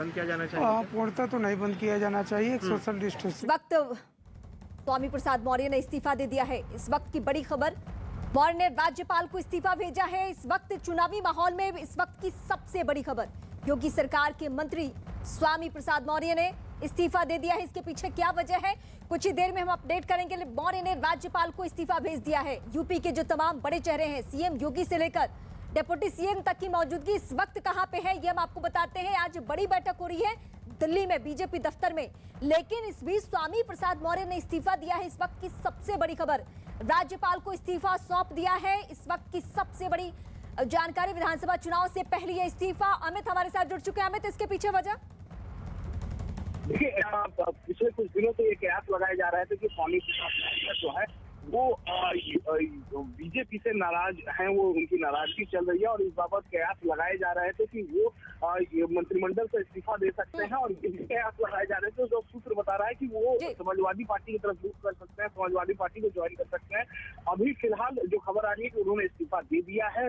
बंद किया जाना चाहिए? पूर्णतः तो नहीं बंद किया जाना चाहिए। एक सोशल डिस्टेंस इस वक्त स्वामी प्रसाद मौर्य ने इस्तीफा दे दिया है। इस वक्त की बड़ी खबर, मौर्य ने राज्यपाल को इस्तीफा भेजा है। इस वक्त चुनावी माहौल में इस वक्त की सबसे बड़ी खबर, योगी सरकार के मंत्री स्वामी प्रसाद मौर्य ने इस्तीफा दे दिया है। इसके पीछे क्या वजह है, कुछ ही देर में हम अपडेट करेंगे। मौर्य ने राज्यपाल को इस्तीफा भेज दिया है। यूपी के जो तमाम बड़े चेहरे हैं, सीएम योगी से लेकर डिप्टी सीएम तक की मौजूदगी इस वक्त कहां पे है, ये हम आपको बताते हैं। आज बड़ी बैठक हो रही है दिल्ली में बीजेपी दफ्तर में, लेकिन इस बीच स्वामी प्रसाद मौर्य ने इस्तीफा दिया है। इस वक्त की सबसे बड़ी खबर, राज्यपाल को इस्तीफा सौंप दिया है। इस वक्त की सबसे बड़ी जानकारी, विधानसभा चुनाव से पहले ये इस्तीफा। अमित हमारे साथ जुड़ चुके हैं। अमित, इसके पीछे वजह? देखिए, पिछले कुछ दिनों से ये कयास लगाए जा रहे थे कि स्वामी प्रसाद मौर्य जो है वो बीजेपी से नाराज हैं, वो उनकी नाराजगी चल रही है और इस बाबत कयास लगाए जा रहे थे कि वो मंत्रिमंडल से इस्तीफा दे सकते हैं। और ये कयास लगाए जा रहे थे, जो सूत्र बता रहा है कि वो समाजवादी पार्टी की तरफ रुख कर सकते हैं, समाजवादी पार्टी को ज्वाइन कर सकते हैं। अभी फिलहाल जो खबर आ रही है कि उन्होंने इस्तीफा दे दिया है।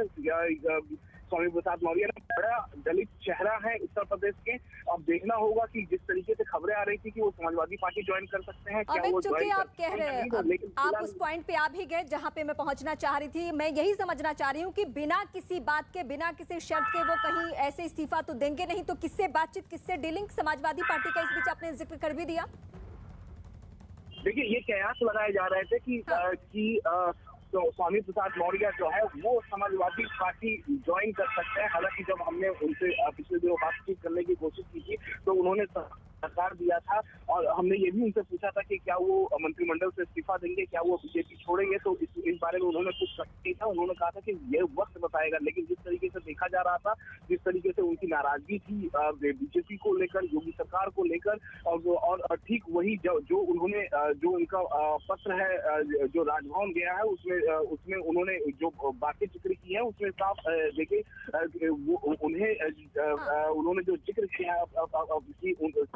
स्वामी प्रसाद मौर्य बड़ा दलित चेहरा है उत्तर प्रदेश के। अब देखना होगा कि जिस तरीके से खबरें आ रही थी कि वो समाजवादी पार्टी ज्वाइन कर सकते हैं, क्या वो चूंकि आप कह रहे हैं, आप उस पॉइंट पे आ भी गए जहां पे मैं पहुंचना चाह रही थी। मैं यही समझना चाह रही हूं कि बिना किसी बात के, बिना किसी शर्त के वो कहीं ऐसे इस्तीफा तो देंगे नहीं, तो किससे बातचीत, किससे डीलिंग? समाजवादी पार्टी का इस बीच आपने जिक्र कर भी दिया। देखिए, ये कयास लगाए जा रहे थे कि तो स्वामी प्रसाद मौर्य जो है वो समाजवादी पार्टी ज्वाइन कर सकते हैं। हालांकि जब हमने उनसे पिछले दिनों बातचीत करने की कोशिश की थी तो उन्होंने सरकार दिया था और हमने ये भी उनसे पूछा था कि क्या वो मंत्रिमंडल से इस्तीफा देंगे, क्या वो बीजेपी छोड़ेंगे। तो इस बारे में उन्होंने कुछ कहा नहीं था। उन्होंने कहा था कि ये वक्त बताएगा। लेकिन जिस तरीके से देखा जा रहा था, जिस तरीके से उनकी नाराजगी थी बीजेपी को लेकर, योगी सरकार को लेकर, और ठीक वही जो उन्होंने जो उनका पत्र है जो राजभवन गया है उसमें उन्होंने जो बातें जिक्र की है उसमें साफ देखिए उन्होंने जो जिक्र किया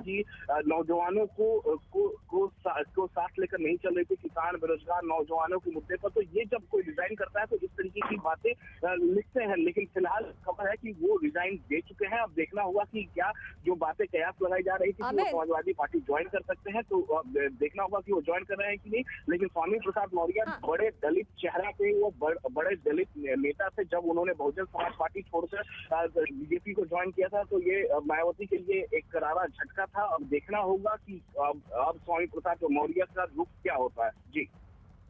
कि नौजवानों को साथ लेकर नहीं चल रहे थे, किसान, बेरोजगार नौजवानों के मुद्दे पर। तो ये जब कोई रिजाइन करता है तो इस तरीके की बातें लिखते हैं। लेकिन फिलहाल खबर है कि वो रिजाइन दे चुके हैं। अब देखना होगा कि क्या जो बातें कयास लगाई जा रही थी कि वो समाजवादी पार्टी ज्वाइन कर सकते हैं, तो देखना होगा कि वो ज्वाइन कर रहे हैं कि नहीं। लेकिन स्वामी प्रसाद मौर्य बड़े दलित चेहरा थे, वो बड़े दलित नेता थे। जब उन्होंने बहुजन समाज पार्टी छोड़कर बीजेपी को ज्वाइन किया था तो ये मायावती के लिए एक करारा झटका था। अब देखना होगा कि अब स्वामी प्रसाद मौर्य का रुख क्या होता है। जी,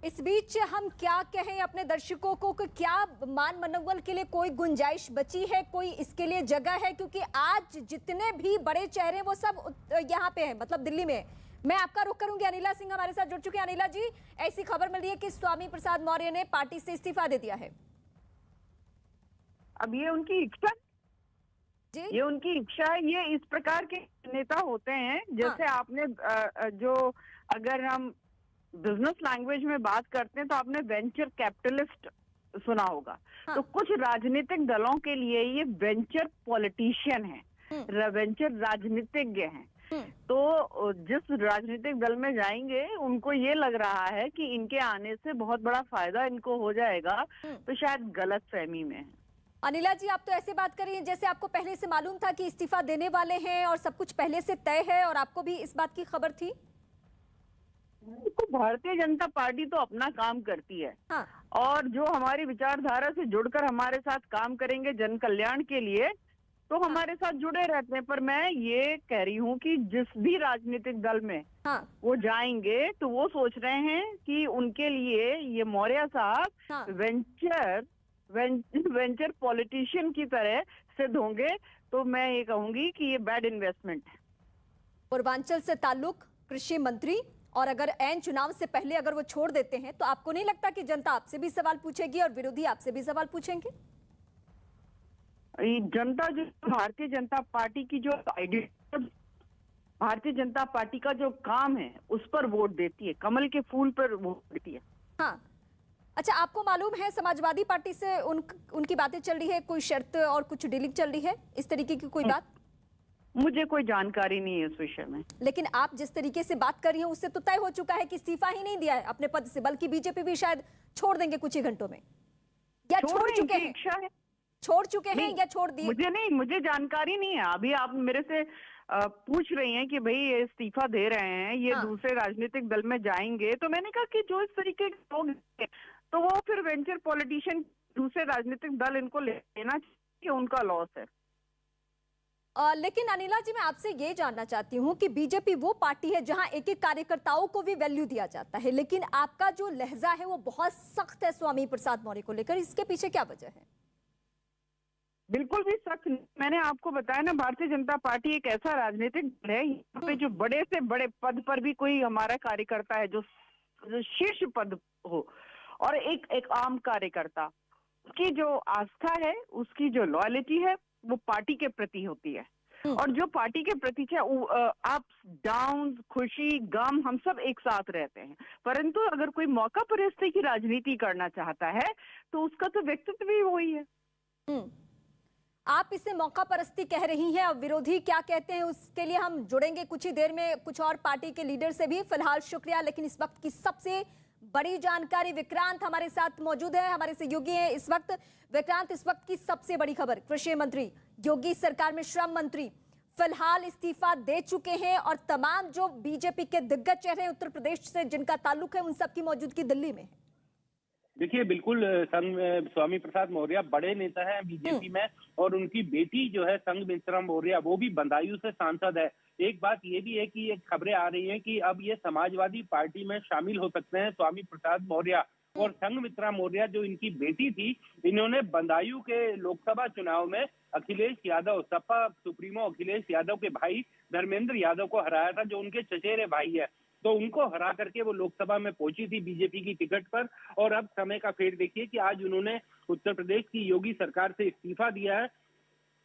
इस बीच हम क्या कहें अपने दर्शकों को कि क्या मान मनोबल के लिए कोई गुंजाइश बची है, कोई इसके लिए जगह है? क्योंकि आज जितने भी बड़े चेहरे वो सब यहाँ पे हैं, मतलब दिल्ली में। मैं आपका रुख करूंगी, अनिला सिंह हमारे साथ जुड़ चुके हैं। अनिला जी, ऐसी खबर मिल रही है कि स्वामी प्रसाद मौर्य ने पार्टी से इस्तीफा दे दिया है। अब ये उनकी इच्छा, ये उनकी इच्छा है। ये इस प्रकार के नेता होते हैं जैसे आपने जो, अगर हम बिजनेस लैंग्वेज में बात करते हैं तो आपने वेंचर कैपिटलिस्ट सुना होगा। तो कुछ राजनीतिक दलों के लिए ये वेंचर पॉलिटिशियन हैं, वेंचर राजनीतिज्ञ हैं। तो जिस राजनीतिक दल में जाएंगे उनको ये लग रहा है कि इनके आने से बहुत बड़ा फायदा इनको हो जाएगा, तो शायद गलत फहमी में है। अनिला जी, आप तो ऐसे बात कर रही हैं जैसे आपको पहले से मालूम था कि इस्तीफा देने वाले हैं और सब कुछ पहले से तय है, और आपको भी इस बात की खबर थी? तो भारतीय जनता पार्टी तो अपना काम करती है। और जो हमारी विचारधारा से जुड़कर हमारे साथ काम करेंगे जन कल्याण के लिए, तो हमारे साथ जुड़े रहते हैं। पर मैं ये कह रही हूँ कि जिस भी राजनीतिक दल में वो जाएंगे तो वो सोच रहे हैं कि उनके लिए ये मौर्य साहब वेंचर पॉलिटिशियन की तरह सिद्ध होंगे। तो मैं ये कहूंगी कि ये बैड इन्वेस्टमेंट है। पूर्वांचल से ताल्लुक, कृषि मंत्री, और अगर ऐन चुनाव से पहले अगर वो छोड़ देते हैं तो आपको नहीं लगता कि जनता आपसे भी सवाल पूछेगी और विरोधी आपसे भी सवाल पूछेंगे? जनता जो भारतीय जनता पार्टी की जो आइडिया, भारतीय जनता पार्टी का जो काम है उस पर वोट देती है, कमल के फूल पर वोट देती है। हाँ, अच्छा, आपको मालूम है समाजवादी पार्टी से उनकी बातें चल रही है, कोई शर्त और कुछ डीलिंग चल रही है, इस तरीके की कोई बात? मुझे कोई जानकारी नहीं है इस विषय में। लेकिन आप जिस तरीके से बात कर रही हैं उससे तो तय हो चुका है कि इस्तीफा ही नहीं दिया है अपने पद से, बल्कि बीजेपी भी शायद छोड़ देंगे कुछ ही घंटों में, या छोड़ चुके हैं? इच्छा है, छोड़ चुके हैं या छोड़ दिए? मुझे जानकारी नहीं है। अभी आप मेरे से पूछ रही हैं कि भाई ये इस्तीफा दे रहे हैं, ये हाँ। दूसरे राजनीतिक दल में जाएंगे, तो मैंने कहा कि जो इस तरीके के लोग हैं तो वो फिर वेंचर पॉलिटिशियन दूसरे राजनीतिक दल इनको लेना चाहिए, उनका लॉस है। लेकिन अनिला जी, मैं आपसे ये जानना चाहती हूँ कि बीजेपी वो पार्टी है जहां एक एक कार्यकर्ताओं को भी वैल्यू दिया जाता है, लेकिन आपका जो लहजा है वो बहुत सख्त है स्वामी प्रसाद मौर्य को लेकर। इसके पीछे क्या वजह है? बिल्कुल भी सख्त। मैंने आपको बताया ना, भारतीय जनता पार्टी एक ऐसा राजनीतिक दल है यहाँ पे जो बड़े से बड़े पद पर भी कोई हमारा कार्यकर्ता है जो शीर्ष पद हो, और एक आम कार्यकर्ता, उसकी जो आस्था है, उसकी जो लॉयल्टी है वो पार्टी के प्रति होती है। और जो पार्टी के प्रति चाहे अप्स डाउन, खुशी गम, हम सब एक साथ रहते हैं। परंतु अगर कोई मौका परस्ती की राजनीति करना चाहता है तो उसका तो व्यक्तित्व भी वही है। आप इसे मौका परस्ती कह रही हैं, और विरोधी क्या कहते हैं उसके लिए हम जुड़ेंगे कुछ ही देर में कुछ और पार्टी के लीडर से भी। फिलहाल शुक्रिया, लेकिन इस वक्त की सबसे बड़ी जानकारी, विक्रांत हमारे साथ मौजूद है, हमारे सहयोगी हैं इस वक्त। विक्रांत, इस वक्त की सबसे बड़ी खबर, कृषि मंत्री योगी सरकार में श्रम मंत्री फिलहाल इस्तीफा दे चुके हैं, और तमाम जो बीजेपी के दिग्गज चेहरे हैं उत्तर प्रदेश से जिनका ताल्लुक है, उन सबकी मौजूदगी दिल्ली में है। देखिए, बिल्कुल स्वामी प्रसाद मौर्य बड़े नेता हैं बीजेपी में, और उनकी बेटी जो है संघमित्रा मौर्य, वो भी बदायूं से सांसद है। एक बात ये भी है कि ये खबरें आ रही हैं कि अब ये समाजवादी पार्टी में शामिल हो सकते हैं स्वामी प्रसाद मौर्य। और संघमित्रा मौर्य जो इनकी बेटी थी, इन्होंने बदायूं के लोकसभा चुनाव में अखिलेश यादव, सपा सुप्रीमो अखिलेश यादव के भाई धर्मेंद्र यादव को हराया था, जो उनके चचेरे भाई है। तो उनको हरा करके वो लोकसभा में पहुंची थी बीजेपी की टिकट पर। और अब समय का फेर देखिए कि आज उन्होंने उत्तर प्रदेश की योगी सरकार से इस्तीफा दिया है,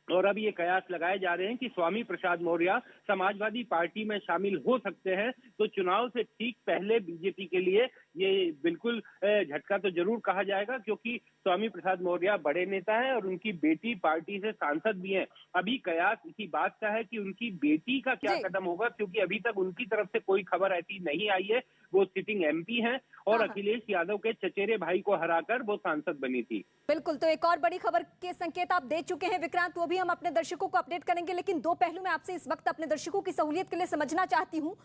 और अब ये कयास लगाए जा रहे हैं कि स्वामी प्रसाद मौर्य समाजवादी पार्टी में शामिल हो सकते हैं। तो चुनाव से ठीक पहले बीजेपी के लिए ये बिल्कुल झटका तो जरूर कहा जाएगा, क्योंकि स्वामी प्रसाद मौर्य बड़े नेता हैं और उनकी बेटी पार्टी से सांसद भी हैं। अभी कयास इसी बात का है कि उनकी बेटी का क्या कदम होगा, क्योंकि अभी तक उनकी तरफ से कोई खबर ऐसी नहीं आई है। वो सिटिंग एमपी हैं और अखिलेश यादव के चचेरे भाई को हराकर वो सांसद बनी थी। बिल्कुल, तो एक और बड़ी खबर के संकेत आप दे चुके हैं विक्रांत, वो भी हम अपने दर्शकों को अपडेट करेंगे। लेकिन दो पहलू में आपसे इस वक्त अपने दर्शकों की सहूलियत के लिए समझना चाहती हूँ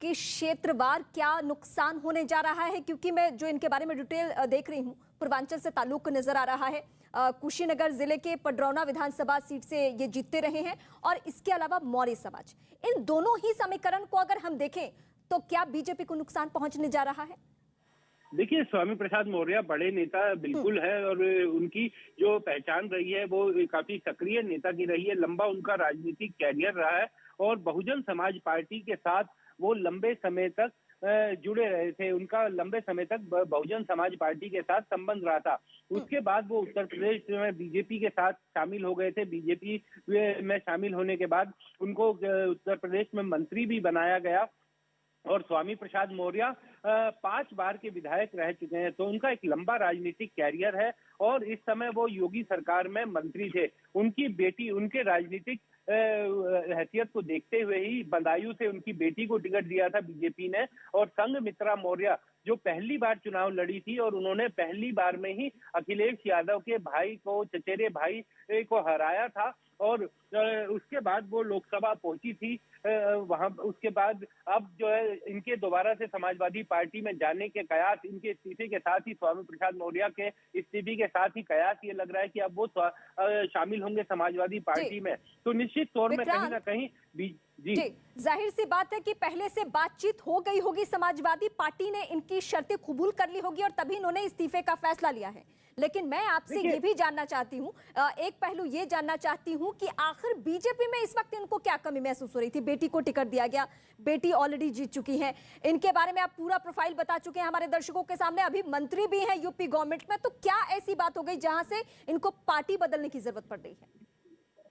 कि क्षेत्रवार क्या नुकसान होने जा रहा है, क्योंकि मैं जो इनके बारे में डिटेल देख रही हूँ, पूर्वांचल से ताल्लुक नजर आ रहा है। कुशीनगर जिले के पडरौना विधानसभा सीट से ये जीतते रहे हैं, और इसके अलावा मौर्य समाज, इन दोनों ही समीकरण को अगर हम देखें तो क्या बीजेपी को नुकसान पहुंचने जा रहा है? देखिए, स्वामी प्रसाद मौर्य बड़े नेता बिल्कुल है, और उनकी जो पहचान रही है वो काफी सक्रिय नेता की रही है। लंबा उनका राजनीतिक कैरियर रहा है, और बहुजन समाज पार्टी के साथ वो लंबे समय तक जुड़े रहे थे। उनका लंबे समय तक बहुजन समाज पार्टी के साथ संबंध रहा था। उसके बाद वो उत्तर प्रदेश में बीजेपी के साथ शामिल हो गए थे। बीजेपी में शामिल होने के बाद उनको उत्तर प्रदेश में मंत्री भी बनाया गया, और स्वामी प्रसाद मौर्य 5 बार के विधायक रह चुके हैं। तो उनका एक लंबा राजनीतिक कैरियर है, और इस समय वो योगी सरकार में मंत्री थे। उनकी बेटी, उनके राजनीतिक हैसियत को देखते हुए ही बदायूं से उनकी बेटी को टिकट दिया था बीजेपी ने। और संघमित्रा मौर्य जो पहली बार चुनाव लड़ी थी, और उन्होंने पहली बार में ही अखिलेश यादव के भाई को, चचेरे भाई को हराया था, और उसके बाद वो लोकसभा पहुंची थी वहां। उसके बाद अब जो है इनके दोबारा से समाजवादी पार्टी में जाने के कयास, इनके इस्तीफे के साथ ही, स्वामी प्रसाद मौर्य के इस्तीफे के साथ ही कयास ये लग रहा है कि अब वो शामिल होंगे समाजवादी पार्टी में। तो निश्चित तौर में कहीं ना कहीं जी जाहिर सी बात है कि पहले से बातचीत हो गई होगी, समाजवादी पार्टी ने इनकी शर्तें कबूल कर ली होगी, और तभी इन्होंने इस्तीफे का फैसला लिया है। लेकिन मैं आपसे ये भी जानना चाहती हूँ, एक पहलू ये जानना चाहती हूँ कि आखिर बीजेपी में इस वक्त इनको क्या कमी महसूस हो रही थी? बेटी को टिकट दिया गया, बेटी ऑलरेडी जीत चुकी है, इनके बारे में आप पूरा प्रोफाइल बता चुके हैं हमारे दर्शकों के सामने, अभी मंत्री भी हैं यूपी गवर्नमेंट में। तो क्या ऐसी बात हो गई जहां से इनको पार्टी बदलने की जरूरत पड़ रही है?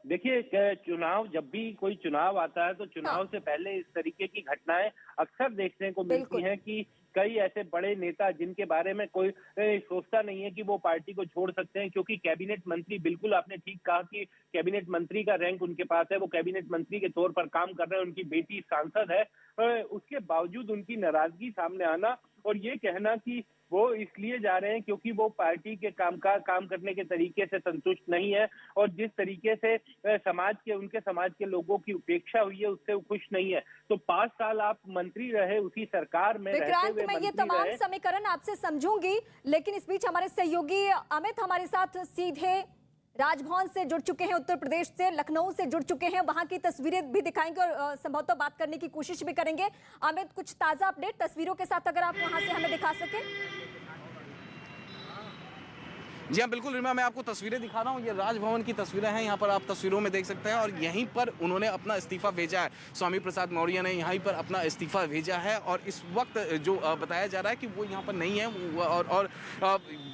देखिए, चुनाव, जब भी कोई चुनाव आता है तो चुनाव से पहले इस तरीके की घटनाएं अक्सर देखने को मिलती हैं कि कई ऐसे बड़े नेता जिनके बारे में कोई सोचता नहीं है कि वो पार्टी को छोड़ सकते हैं, क्योंकि कैबिनेट मंत्री, बिल्कुल आपने ठीक कहा कि कैबिनेट मंत्री का रैंक उनके पास है, वो कैबिनेट मंत्री के तौर पर काम कर रहे हैं, उनकी बेटी सांसद है, उसके बावजूद उनकी नाराजगी सामने आना और ये कहना कि वो इसलिए जा रहे हैं क्योंकि वो पार्टी के काम करने के तरीके से संतुष्ट नहीं है और जिस तरीके से उनके समाज के लोगों की उपेक्षा हुई है उससे वो खुश नहीं है। तो 5 साल आप मंत्री रहे उसी सरकार में रहते विक्रांत, हुए मैं ये तमाम समीकरण आपसे समझूंगी, लेकिन इस बीच हमारे सहयोगी अमित हमारे साथ सीधे राजभवन से जुड़ चुके हैं, उत्तर प्रदेश से, लखनऊ से जुड़ चुके हैं, वहां की तस्वीरें भी दिखाएंगे और संभवतः बात करने की कोशिश भी करेंगे। अमित, कुछ ताजा अपडेट तस्वीरों के साथ अगर आप वहां से हमें दिखा सके। जी हाँ बिल्कुल रीमा, मैं आपको तस्वीरें दिखा रहा हूँ। ये राजभवन की तस्वीरें हैं, यहाँ पर आप तस्वीरों में देख सकते हैं और यहीं पर उन्होंने अपना इस्तीफा भेजा है। स्वामी प्रसाद मौर्य ने यहीं पर अपना इस्तीफा भेजा है और इस वक्त जो बताया जा रहा है कि वो यहाँ पर नहीं है और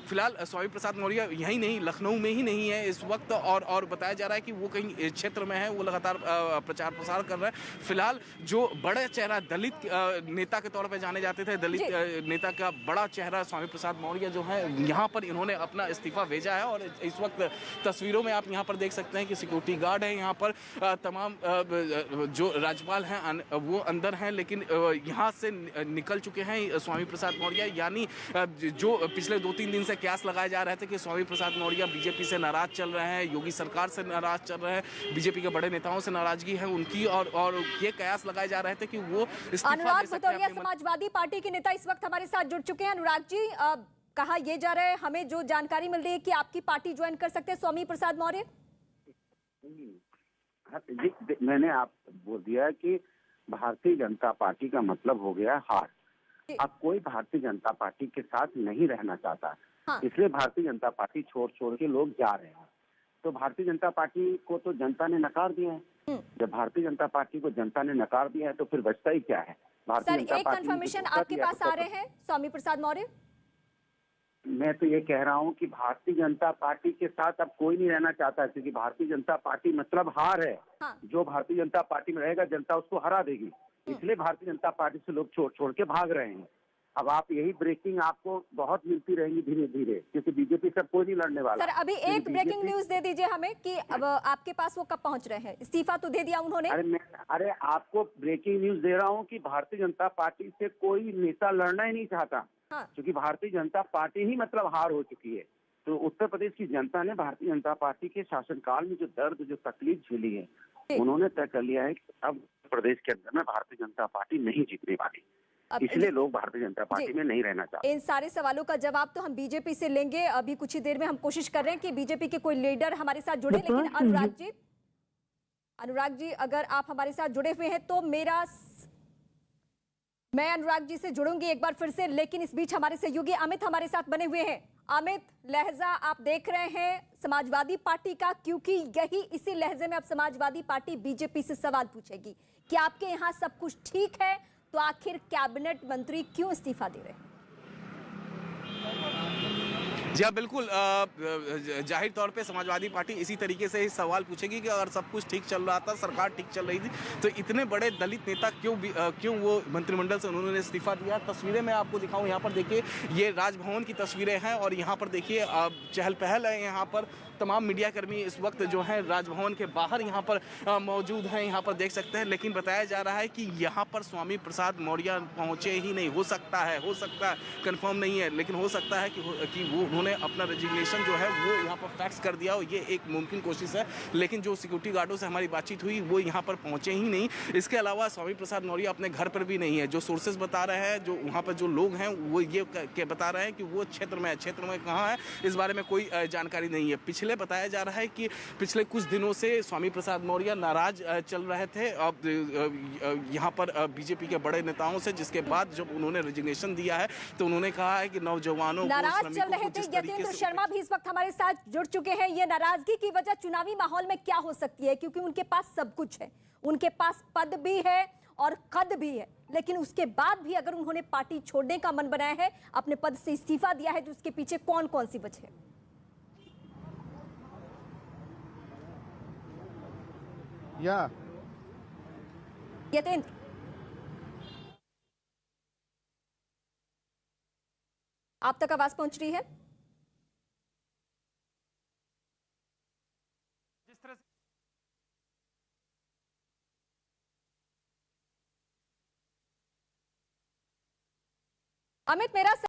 फिलहाल स्वामी प्रसाद मौर्य यहीं नहीं, लखनऊ में ही नहीं है इस वक्त और बताया जा रहा है कि वो कहीं क्षेत्र में है, वो लगातार प्रचार प्रसार कर रहे हैं। फिलहाल जो बड़ा चेहरा दलित नेता के तौर पर जाने जाते थे, दलित नेता का बड़ा चेहरा स्वामी प्रसाद मौर्य जो है, यहाँ पर इन्होंने अपना इस्तीफा भेजा है और इस वक्त तस्वीरों में आप यहाँ पर देख सकते हैं कि सिक्योरिटी गार्ड है यहाँ पर, तमाम जो राज्यपाल हैं वो अंदर हैं, लेकिन यहाँ से निकल चुके हैं स्वामी प्रसाद मौर्य। यानी जो पिछले 2-3 दिन से कयास लगाए जा रहे थे कि स्वामी प्रसाद मौर्य बीजेपी से नाराज चल रहे हैं, योगी सरकार से नाराज चल रहे हैं, बीजेपी के बड़े नेताओं से नाराजगी है उनकी और ये कयास लगाए जा रहे थे कि वो अनुराग भदौरिया समाजवादी पार्टी के नेता इस वक्त हमारे साथ जुड़ चुके हैं। अनुराग जी, कहा यह जा रहा है, हमें जो जानकारी मिल रही है कि आपकी पार्टी ज्वाइन कर सकते हैं स्वामी प्रसाद मौर्य। मैंने आप बोल दिया कि भारतीय जनता पार्टी का मतलब हो गया हार। अब कोई भारतीय जनता पार्टी के साथ नहीं रहना चाहता, हाँ। इसलिए भारतीय जनता पार्टी छोड़ के लोग जा रहे हैं। तो भारतीय जनता पार्टी को तो जनता ने नकार दिया है। जब भारतीय जनता पार्टी को जनता ने नकार दिया है तो फिर बचता ही क्या है? भारतीय जनता पार्टी कंफर्मेशन आपके पास आ रहे हैं स्वामी प्रसाद मौर्य? मैं तो ये कह रहा हूँ कि भारतीय जनता पार्टी के साथ अब कोई नहीं रहना चाहता, क्योंकि भारतीय जनता पार्टी मतलब हार है। हाँ। जो भारतीय जनता पार्टी में रहेगा जनता उसको हरा देगी, इसलिए भारतीय जनता पार्टी से लोग छोड़ के भाग रहे हैं। अब आप यही ब्रेकिंग आपको बहुत मिलती रहेंगी धीरे धीरे, क्योंकि बीजेपी से कोई नहीं लड़ने वाला। सर, अभी एक ब्रेकिंग न्यूज दे दीजिए हमें कि अब आपके पास वो कब पहुंच रहे हैं? इस्तीफा तो दे दिया उन्होंने। अरे आपको ब्रेकिंग न्यूज दे रहा हूँ कि भारतीय जनता पार्टी से कोई नेता लड़ना ही नहीं चाहता, क्योंकि भारतीय जनता पार्टी ही मतलब हार हो चुकी है। तो उत्तर प्रदेश की जनता ने भारतीय जनता पार्टी के शासनकाल में जो दर्द, जो तकलीफ झेली है, उन्होंने तय कर लिया है कि अब प्रदेश के अंदर में भारतीय जनता पार्टी नहीं जीतने वाली, इसलिए लोग भारतीय जनता पार्टी में नहीं रहना चाहते। इन सारे सवालों का जवाब तो हम बीजेपी से लेंगे। अभी कुछ ही देर में हम कोशिश कर रहे हैं कि बीजेपी के कोई लीडर हमारे साथ जुड़े, लेकिन अनुराग जी अगर आप हमारे साथ जुड़े हुए हैं तो मैं अनुराग जी से जुड़ूंगी एक बार फिर से, लेकिन इस बीच हमारे सहयोगी अमित हमारे साथ बने हुए हैं। अमित, लहजा आप देख रहे हैं समाजवादी पार्टी का, क्योंकि यही इसी लहजे में अब समाजवादी पार्टी बीजेपी से सवाल पूछेगी कि आपके यहाँ सब कुछ ठीक है तो आखिर कैबिनेट मंत्री क्यों इस्तीफा दे रहे हैं? जी हाँ बिल्कुल, जाहिर तौर पे समाजवादी पार्टी इसी तरीके से ही सवाल पूछेगी कि अगर सब कुछ ठीक चल रहा था, सरकार ठीक चल रही थी, तो इतने बड़े दलित नेता क्यों वो मंत्रिमंडल से उन्होंने इस्तीफा दिया। तस्वीरें मैं आपको दिखाऊं, यहाँ पर देखिए ये राजभवन की तस्वीरें हैं और यहाँ पर देखिए चहल पहल है। यहाँ पर तमाम मीडियाकर्मी इस वक्त जो है राजभवन के बाहर यहाँ पर मौजूद हैं, यहाँ पर देख सकते हैं। लेकिन बताया जा रहा है कि यहाँ पर स्वामी प्रसाद मौर्य पहुँचे ही नहीं। हो सकता है कंफर्म नहीं है, लेकिन हो सकता है कि वो उन्होंने अपना रेजिग्नेशन जो है वो यहाँ पर फैक्स कर दिया हो, ये एक मुमकिन कोशिश है। लेकिन जो सिक्योरिटी गार्डों से हमारी बातचीत हुई वो यहाँ पर पहुँचे ही नहीं। इसके अलावा स्वामी प्रसाद मौर्य अपने घर पर भी नहीं है। जो सोर्सेज बता रहे हैं, जो वहाँ पर जो लोग हैं वो ये बता रहे हैं कि वो क्षेत्र में कहाँ है, इस बारे में कोई जानकारी नहीं है। पिछले बताया जा रहा है कि पिछले कुछ दिनों से स्वामी प्रसाद मौर्य नाराज चल रहे थे अब यहाँ पर बीजेपी के बड़े नेताओं से, जिसके बाद जब उन्होंने रेजिग्नेशन दिया है तो उन्होंने कहा है कि नौजवानों नाराज चल रहे थे। यतेंद्र शर्मा भी इस वक्त हमारे साथ जुड़ चुके हैं। ये नाराजगी की वजह चुनावी माहौल में क्या हो सकती है? क्योंकि उनके पास सब कुछ है, उनके पास पद भी है और कद भी है, लेकिन उसके बाद भी अगर उन्होंने पार्टी छोड़ने का मन बनाया है, अपने पद से इस्तीफा दिया है, तो उसके पीछे कौन कौन सी वजह है? यतेंद्र, आप तक आवाज पहुंच रही है? जिस तरह से अमित, मेरा